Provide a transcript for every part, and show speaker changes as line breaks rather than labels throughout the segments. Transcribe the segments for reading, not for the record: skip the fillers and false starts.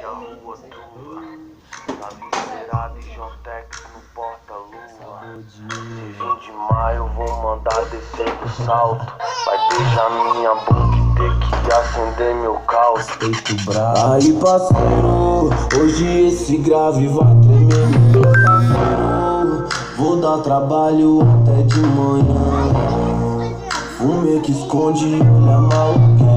a rua tua, tá miserável e Jontec no porta-lua. Se 20 de maio vou mandar descer do salto, vai beijar minha boca e ter que acender meu calço.
Peito bravo. Aí parceiro, hoje esse grave vai tremer meu parceiro. Vou dar trabalho até de manhã. Fume que esconde, olha maloqueiro.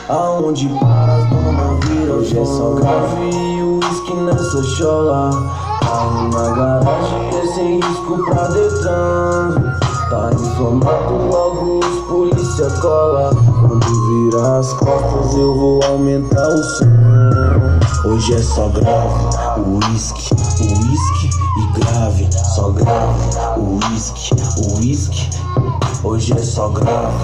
Aonde para as donas vira. Hoje é só grave e uísque nessa chola. Carro na garagem é sem risco pra Detran. Tá inflamado, logo os polícia cola. Quando virar as costas eu vou aumentar o som. Hoje é só grave, uísque e grave. Só grave, uísque. Hoje é só grave,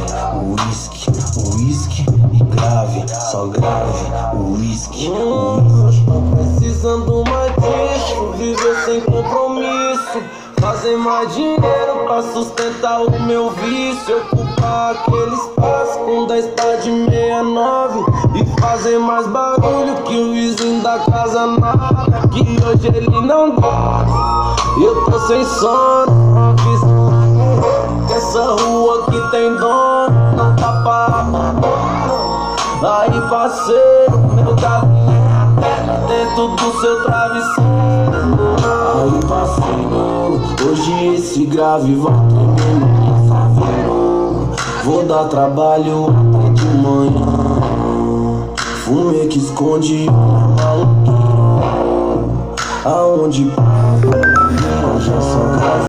uísque e grave. Só grave, uísque. Tô precisando mais disso, viver sem compromisso. Fazer mais dinheiro pra sustentar o meu vício. Ocupar aquele espaço com 10 par de 69 e fazer mais barulho que o vizinho da casa nada. Que hoje ele não dorme, eu tô sem sono. Que essa rua aqui tem dono, não tá parado. Aí parceiro, meu gavinho dentro do seu travesseiro. Aí parceiro, hoje esse grave vai tremer no faveiro. Vou dar trabalho até de manhã. Fume que esconde, maloqueiro. Aonde para, hoje é só grave.